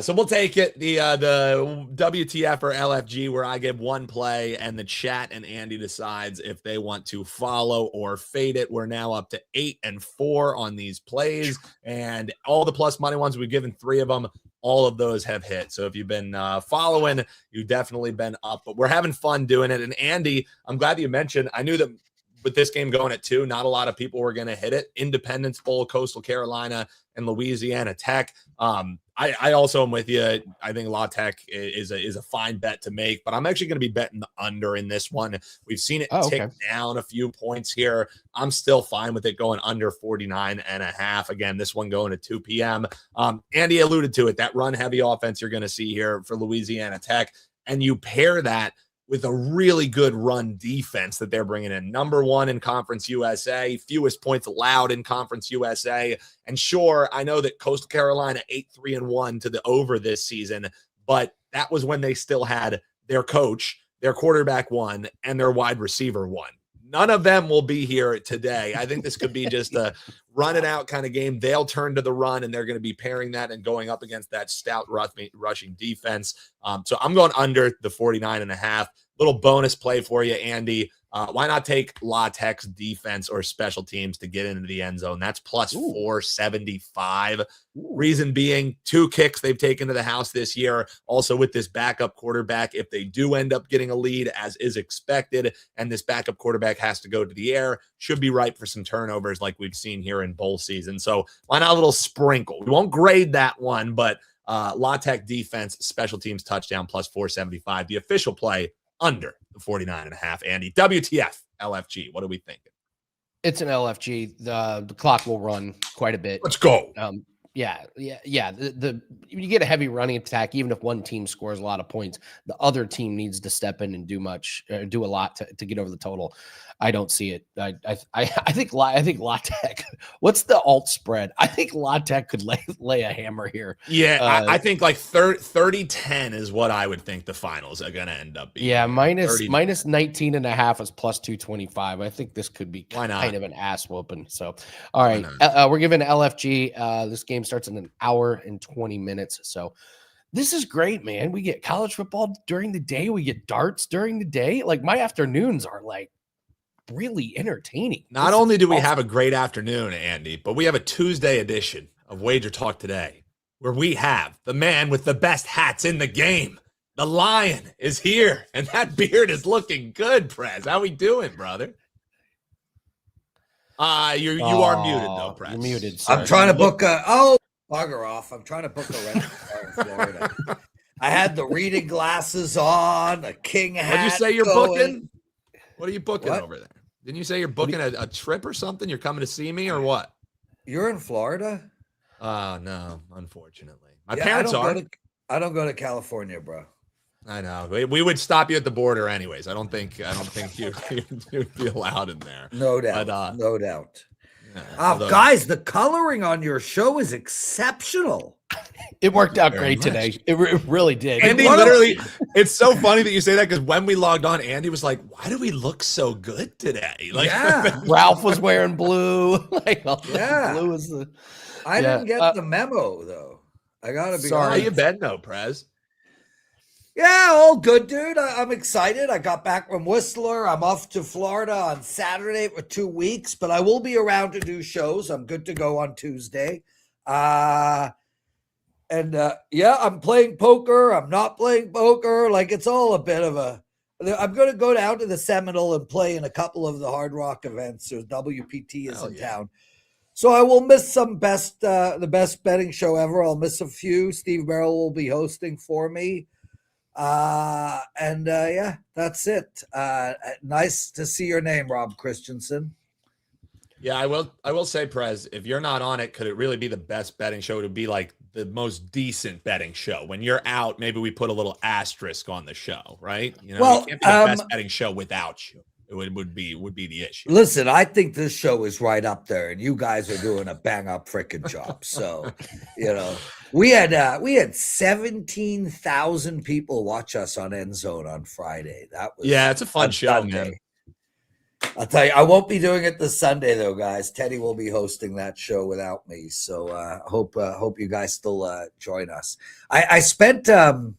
So we'll take it. The WTF or LFG, where I give 1 play and the chat and Andy decides if they want to follow or fade it. We're now up to 8 and 4 on these plays, and all the plus money ones, we've given 3 of them. All of those have hit. So if you've been following, you've definitely been up, but we're having fun doing it. And Andy, I'm glad that you mentioned, I knew that with this game going at 2, not a lot of people were going to hit it. Independence Bowl, Coastal Carolina, and Louisiana Tech. I also am with you. I think La Tech is a fine bet to make, but I'm actually going to be betting the under in this one. We've seen it tick down a few points here. I'm still fine with it going under 49.5. Again, this one going at 2 p.m. Andy alluded to it, that run-heavy offense you're going to see here for Louisiana Tech, and you pair that with a really good run defense that they're bringing in. Number 1 in Conference USA, fewest points allowed in Conference USA. And sure, I know that Coastal Carolina 8-3-1 to the over this season, but that was when they still had their coach, their quarterback 1, and their wide receiver 1. None of them will be here today. I think this could be just a run it out kind of game. They'll turn to the run, and they're going to be pairing that and going up against that stout rushing defense. So I'm going under the 49.5. Little bonus play for you, Andy. Why not take La Tech's defense or special teams to get into the end zone? That's plus 475. Reason being, 2 kicks they've taken to the house this year. Also with this backup quarterback, if they do end up getting a lead, as is expected, and this backup quarterback has to go to the air, should be ripe for some turnovers like we've seen here in bowl season. So why not a little sprinkle? We won't grade that one, but La Tech defense, special teams touchdown plus 475. The official play under the 49.5. Andy, WTF, LFG, what are we thinking? It's an LFG. The clock will run quite a bit. Let's go. Yeah. You get a heavy running attack, even if one team scores a lot of points, the other team needs to step in and do a lot to get over the total. I don't see it. I think La Tech. What's the alt spread? I think La Tech could lay a hammer here. Yeah, I think like 30-10 is what I would think the finals are going to end up being. Yeah, minus 19.5 is plus 225. I think this could be kind of an ass whooping. So, all right, we're giving LFG. This game starts in an hour and 20 minutes. So this is great, man. We get college football during the day. We get darts during the day. Like, my afternoons are like really entertaining. Not only do we have a great afternoon, Andy, but we have a Tuesday edition of WagerTalk Today, where we have the man with the best hats in the game. The Lion is here, and that beard is looking good, Prez. How we doing, brother? You are muted though, Prez. You're muted, sir. I'm trying to book bugger off. I'm trying to book a rental car in Florida. I had the reading glasses on, a king hat. What'd you say you're booking? What are you booking over there? Didn't you say you're booking a trip or something? You're coming to see me or what? You're in Florida? Oh no, unfortunately. My Yeah, parents are. I don't go to California, bro. I know. We would stop you at the border anyways. I don't think you'd be allowed in there. No doubt. But, no doubt. yeah, although- Guys, the coloring on your show is exceptional. It worked out Very great much. today. It really did. Andy literally, it's so funny that you say that because when we logged on, Andy was like, "Why do we look so good today?" Like, Yeah. Ralph was wearing blue. Blue is the. I didn't get the memo though. I gotta be how honest. you been though, Prez? Yeah, all good, dude. I'm excited. I got back from Whistler. I'm off to Florida on Saturday for 2 weeks, but I will be around to do shows. I'm good to go on Tuesday. Yeah, I'm playing poker. I'm not playing poker. Like, it's all a bit of a. I'm going to go down to the Seminole and play in a couple of the Hard Rock events. So WPT is in town. So I will miss the best betting show ever. I'll miss a few. Steve Merrill will be hosting for me. Yeah, that's it. Nice to see your name, Rob Christensen. Yeah, I will say, Prez, if you're not on it, could it really be the best betting show? It would be like the most decent betting show. When you're out, maybe we put a little asterisk on the show, right? You know, it can't be the best betting show without you. It would be the issue. Listen, I think this show is right up there, and you guys are doing a bang up freaking job. So, we had 17,000 people watch us on End Zone on Friday. That was it's a fun show, Sunday. man. I'll tell you, I won't be doing it this Sunday though, guys. Teddy will be hosting that show without me, so hope you guys still join us. I spent 5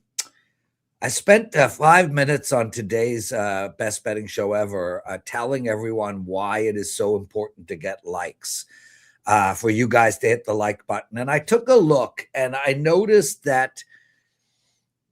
minutes on today's best betting show ever, telling everyone why it is so important to get likes, for you guys to hit the like button. And I took a look and I noticed that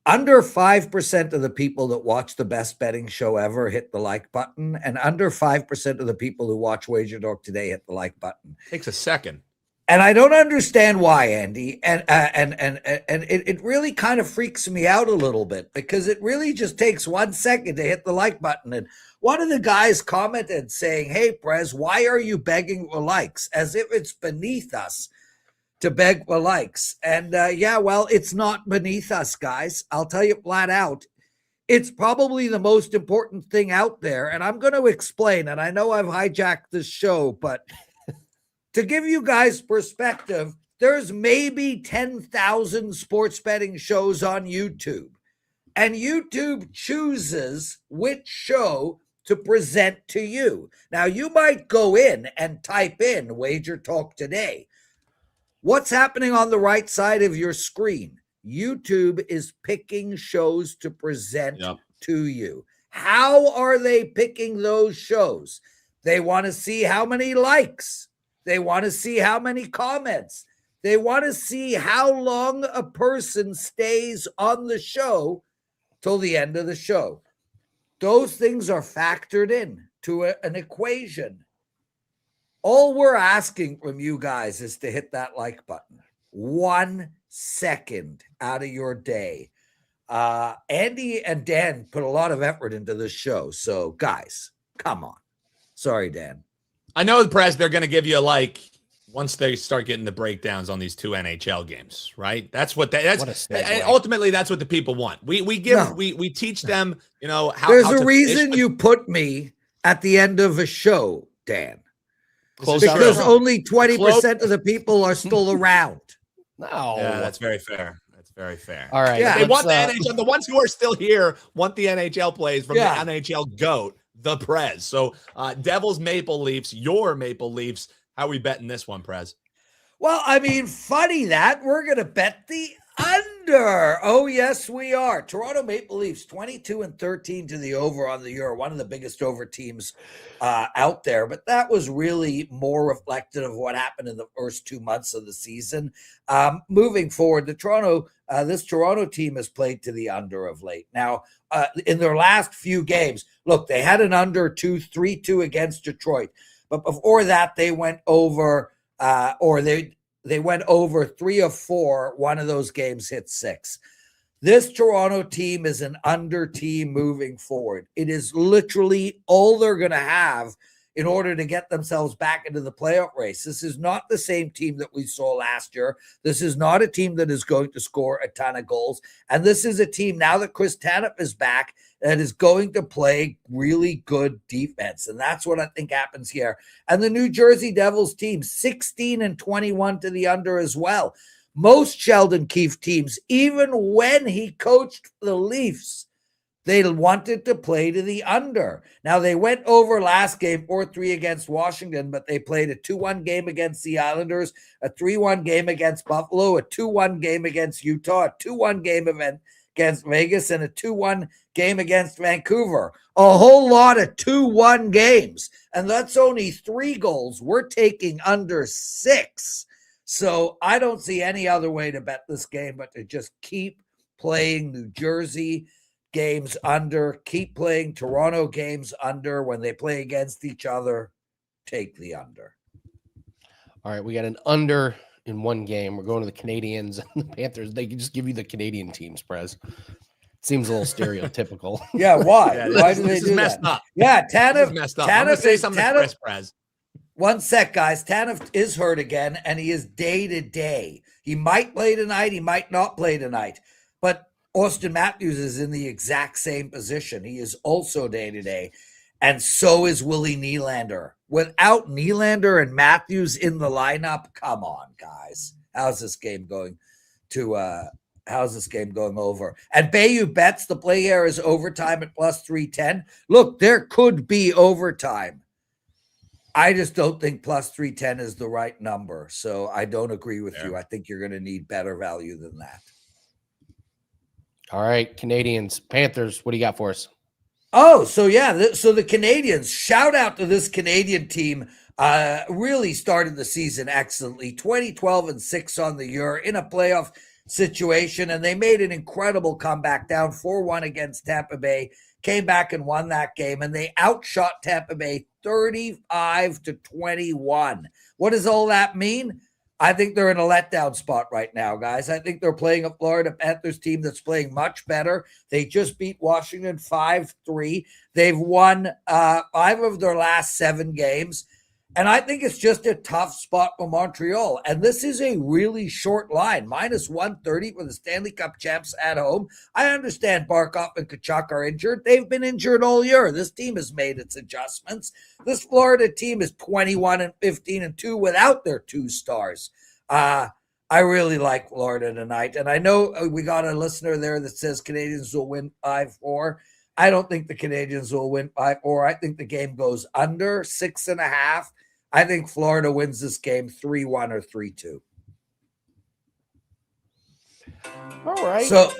under 5% of the people that watch the best betting show ever hit the like button, and under 5% of the people who watch WagerTalk Today hit the like button. Takes a second. And I don't understand why, Andy. And it really kind of freaks me out a little bit, because it really just takes 1 second to hit the like button. And one of the guys commented saying, "Hey, Prez, why are you begging for likes?" As if it's beneath us to beg for likes. And well, it's not beneath us, guys. I'll tell you flat out. It's probably the most important thing out there. And I'm going to explain. And I know I've hijacked this show, but to give you guys perspective, there's maybe 10,000 sports betting shows on YouTube. And YouTube chooses which show to present to you. Now, you might go in and type in WagerTalk Today. What's happening on the right side of your screen? YouTube is picking shows to present to you. How are they picking those shows? They want to see how many likes. They want to see how many comments. They want to see how long a person stays on the show till the end of the show. Those things are factored in to an equation. All we're asking from you guys is to hit that like button. 1 second out of your day. Andy and Dan put a lot of effort into this show. So, guys, come on. Sorry, Dan. I know, Prez, they're going to give you a like once they start getting the breakdowns on these 2 NHL games, right? That's what ultimately that's what the people want. We teach them, how. There's a reason you put me at the end of a show, Dan. Because only 20% of the people are still around. No. Yeah, that's very fair. That's very fair. All right. Yeah. They want the NHL. The ones who are still here want the NHL plays from the NHL GOAT, the Prez. So Devils, Maple Leafs, your Maple Leafs. How are we betting this one, Prez? Well, I mean, funny that we're going to bet the under. Oh, yes, we are. Toronto Maple Leafs 22-13 to the over on the year. One of the biggest over teams out there. But that was really more reflective of what happened in the first 2 months of the season. Moving forward, this Toronto team has played to the under of late. Now, in their last few games, look, they had an under 3-2 against Detroit. But before that, they went over, they went over 3 of 4. One of those games hit 6. This Toronto team is an under team moving forward. It is literally all they're going to have in order to get themselves back into the playoff race. This is not the same team that we saw last year. This is not a team that is going to score a ton of goals. And this is a team, now that Chris Tanev is back, that is going to play really good defense. And that's what I think happens here. And the New Jersey Devils team, 16-21 to the under as well. Most Sheldon Keefe teams, even when he coached the Leafs, they wanted to play to the under. Now, they went over last game 4-3 against Washington, but they played a 2-1 game against the Islanders, a 3-1 game against Buffalo, a 2-1 game against Utah, a 2-1 game against Vegas, and a 2-1 game against Vancouver. A whole lot of 2-1 games. And that's only 3 goals. We're taking under 6. So I don't see any other way to bet this game but to just keep playing New Jersey games under, keep playing Toronto games under. When they play against each other, take the under. All right, we got an under in one game. We're going to the Canadiens and the Panthers. They can just give you the Canadian teams, Prez. Seems a little stereotypical. Yeah, why? Yeah, Why do they do messed that? Up. Yeah, This is messed up. I'm going to say something to Prez. One sec, guys. Tanev is hurt again, and he is day-to-day. He might play tonight. He might not play tonight. But Austin Matthews is in the exact same position. He is also day-to-day. And so is Willie Nylander. Without Nylander and Matthews in the lineup, come on, guys. How's this game going over? And Bayou bets the play here is overtime at plus 310. Look, there could be overtime. I just don't think plus 310 is the right number. So I don't agree with you. I think you're going to need better value than that. All right, Canadiens, Panthers, what do you got for us? Oh, so yeah. So the Canadiens, shout out to this Canadian team. Really started the season excellently. 20-12-6 on the year in a playoff situation. And they made an incredible comeback down 4-1 against Tampa Bay. Came back and won that game, and they outshot Tampa Bay 35-21. What does all that mean? I think they're in a letdown spot right now, guys. I think they're playing a Florida Panthers team that's playing much better. They just beat Washington 5-3. They've won 5 of their last 7 games. And I think it's just a tough spot for Montreal. And this is a really short line, minus 130 for the Stanley Cup champs at home. I understand Barkov and Tkachuk are injured. They've been injured all year. This team has made its adjustments. This Florida team is 21-15-2 without their 2 stars. I really like Florida tonight. And I know we got a listener there that says Canadiens will win 5-4. I don't think the Canadiens will win 5-4. I think the game goes under 6.5. I think Florida wins this game 3-1 or 3-2. All right. So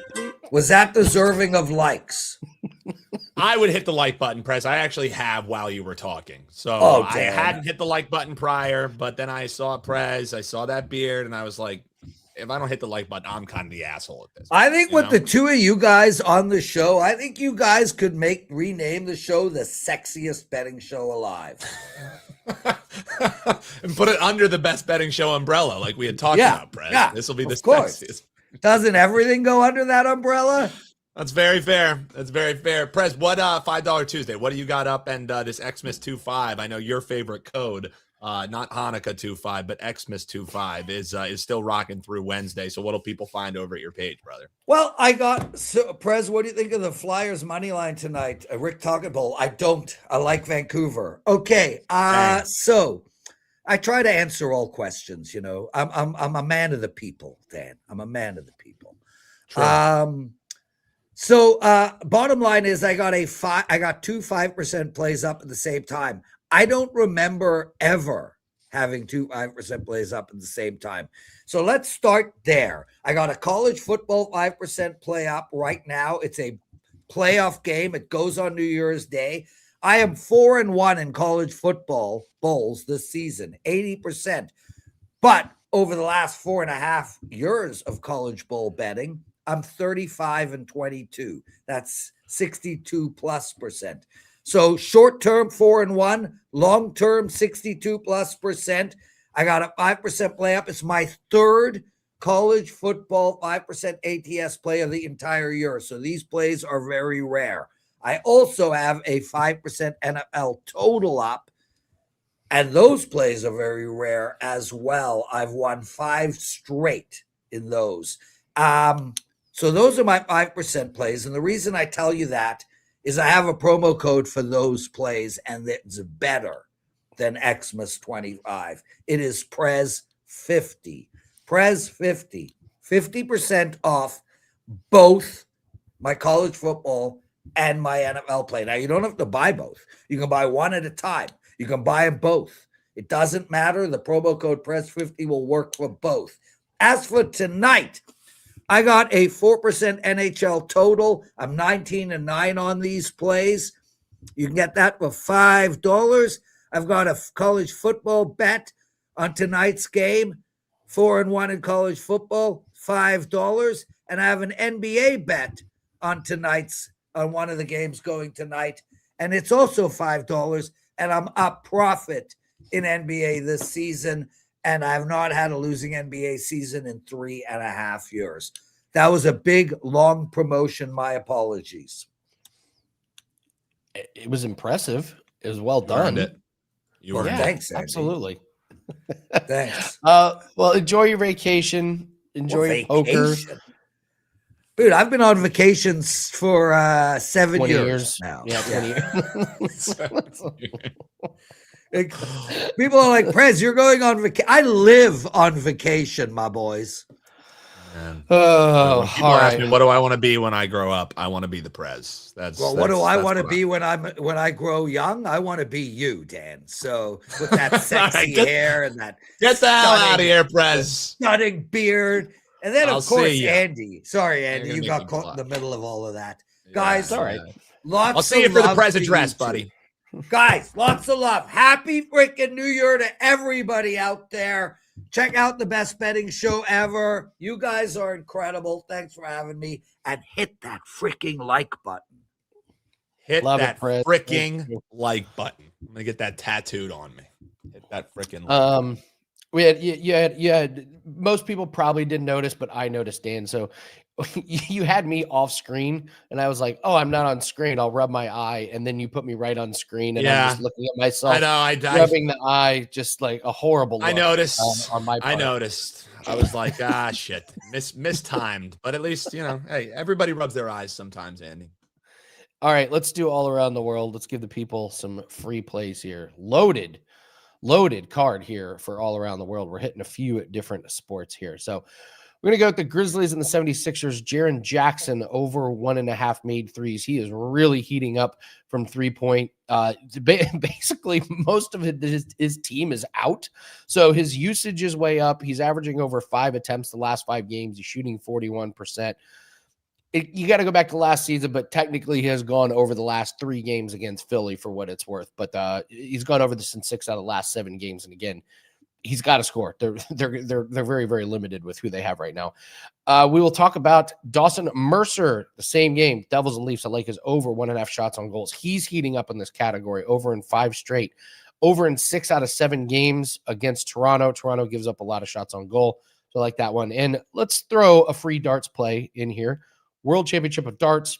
was that deserving of likes? I would hit the like button, Prez. I actually have while you were talking. So I hadn't hit the like button prior, but then I saw Prez, I saw that beard, and I was like, if I don't hit the like button, I'm kind of the asshole at this. I think with the 2 of you guys on the show, I think you guys could rename the show the sexiest betting show alive. And put it under the best betting show umbrella, like we had talked about, Prez. Yeah, this will be the sexiest. Doesn't everything go under that umbrella? That's very fair. That's very fair. Prez, what $5 Tuesday? What do you got up? And this Xmas 25. I know your favorite code. Not Hanukkah 25, but Xmas 25 is still rocking through Wednesday. So what'll people find over at your page, brother? Well, Prez, what do you think of the Flyers money line tonight? Rick Bowl. I don't. I like Vancouver. Okay. So I try to answer all questions. You know, I'm a man of the people, Dan. I'm a man of the people. True. So bottom line is I got 2 5% plays up at the same time. I don't remember ever having 2 5% plays up at the same time. So let's start there. I got a college football 5% play up right now. It's a playoff game. It goes on New Year's Day. I am 4-1 in college football bowls this season, 80%. But over the last 4.5 years of college bowl betting, I'm 35-22. That's 62+%. So short-term 4-1, long-term 62+%. I got a 5% play up. It's my 3rd college football 5% ATS play of the entire year. So these plays are very rare. I also have a 5% NFL total up And those plays are very rare as well. I've won 5 straight in those. So those are my 5% plays. And the reason I tell you that is I have a promo code for those plays, and it's better than Xmas 25. It is Prez 50. Prez 50. 50% off both my college football and my NFL play. Now, you don't have to buy both. You can buy one at a time. You can buy them both. It doesn't matter. The promo code Prez50 will work for both. As for tonight, I got a 4% NHL total. I'm 19-9 on these plays. You can get that for $5. I've got a college football bet on tonight's game. 4-1 in college football, $5. And I have an NBA bet on one of the games going tonight. And it's also $5. And I'm up profit in NBA this season. And I have not had a losing NBA season in 3.5 years. That was a big, long promotion. My apologies. It was impressive. It was well done. You were Thanks, Andy. Absolutely. Thanks. Well, enjoy your vacation. Enjoy your poker. Dude, I've been on vacations for 7 years now. Yeah, 20 years. People are like, Prez, you're going on vacation. I live on vacation, my boys. Oh, people ask me, what do I want to be when I grow up? I want to be the Prez. What do I want to be when I grow young? I want to be you, Dan. So with that sexy hair and that get the hell out of here, Prez. Stunning beard. And then, of course, Andy. Sorry, Andy, you got caught in the middle of all of that. Yeah, guys, all right. I'll see you for the Prez address, buddy. Guys, lots of love. Happy freaking New Year to everybody out there. Check out the best betting show ever. You guys are incredible. Thanks for having me. And hit that freaking like button. Hit that freaking like button. I'm going to get that tattooed on me. Hit that freaking like button. You had most people probably didn't notice, but I noticed, Dan. So you had me off screen, and I was like, "Oh, I'm not on screen. I'll rub my eye." And then you put me right on screen, and I'm just looking at myself. I know. Rubbing the eye, just like a horrible look. I noticed. On my part. I noticed. I was like, shit, mistimed. But at least hey, everybody rubs their eyes sometimes, Andy. All right, let's do all around the world. Let's give the people some free plays here. Loaded card here for all around the world. We're hitting a few different sports here. So we're going to go with the Grizzlies and the 76ers. Jaren Jackson over 1.5 made threes. He is really heating up from 3-point. Basically, most of his team is out. So his usage is way up. He's averaging over 5 attempts the last 5 games. He's shooting 41%. You got to go back to last season, but technically he has gone over the last 3 games against Philly for what it's worth. But he's gone over this in 6 out of the last 7 games. And again, he's got to score. They're very, very limited with who they have right now. We will talk about Dawson Mercer, the same game, Devils and Leafs. I like his over 1.5 shots on goals. He's heating up in this category, over in 5 straight, over in 6 out of 7 games against Toronto. Toronto gives up a lot of shots on goal. So I like that one. And let's throw a free darts play in here. World Championship of Darts.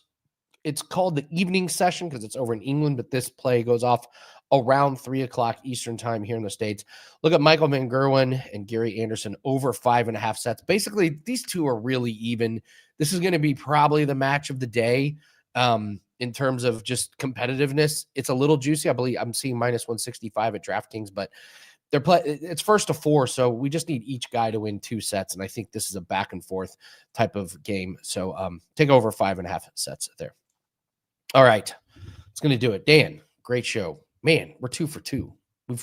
It's called the evening session because it's over in England, but this play goes off around 3:00 Eastern time here in the States. Look at Michael Van Gerwen and Gary Anderson over 5.5 sets. Basically, these two are really even. This is going to be probably the match of the day in terms of just competitiveness. It's a little juicy. I believe I'm seeing -165 at DraftKings, but it's first to 4, so we just need each guy to win 2 sets, and I think this is a back and forth type of game. So take over 5.5 sets there. All right, it's going to do it. Dan, great show, man. We're 2 for 2.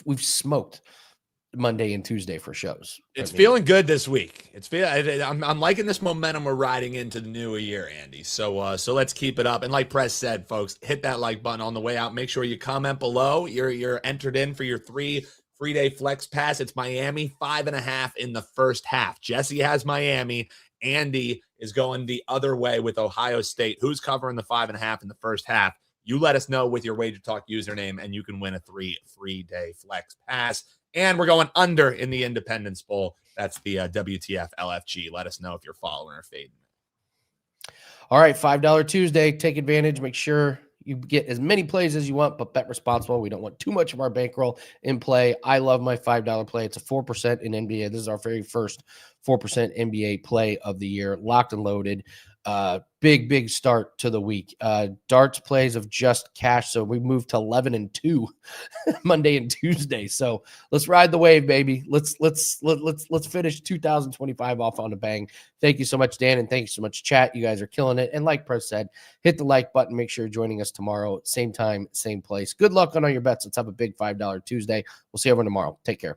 We've smoked Monday and Tuesday for shows. It's feeling good this week. I'm liking this momentum we're riding into the new year, Andy. So let's keep it up. And like Prez said, folks, hit that like button on the way out. Make sure you comment below. You're entered in for your 3 free-day flex pass. It's Miami 5.5 in the first half. Jesse has Miami. Andy is going the other way with Ohio State. Who's covering the 5.5 in the first half? You let us know with your WagerTalk username, and you can win a 3 free-day flex pass. And we're going under in the Independence Bowl. That's the WTF LFG. Let us know if you're following or fading. All right, $5 Tuesday. Take advantage. Make sure You get as many plays as you want, but bet responsible. We don't want too much of our bankroll in play. I love my $5 play. It's a 4% in NBA. This is our very first 4% NBA play of the year. Locked and loaded. Big start to the week. Darts plays of just cash. So we moved to 11-2 Monday and Tuesday. So let's ride the wave, baby. Let's finish 2025 off on a bang. Thank you so much, Dan, and thank you so much, chat. You guys are killing it. And like Prez said, hit the like button. Make sure you're joining us tomorrow, same time, same place. Good luck on all your bets. Let's have a big $5 Tuesday. We'll see everyone tomorrow. Take care.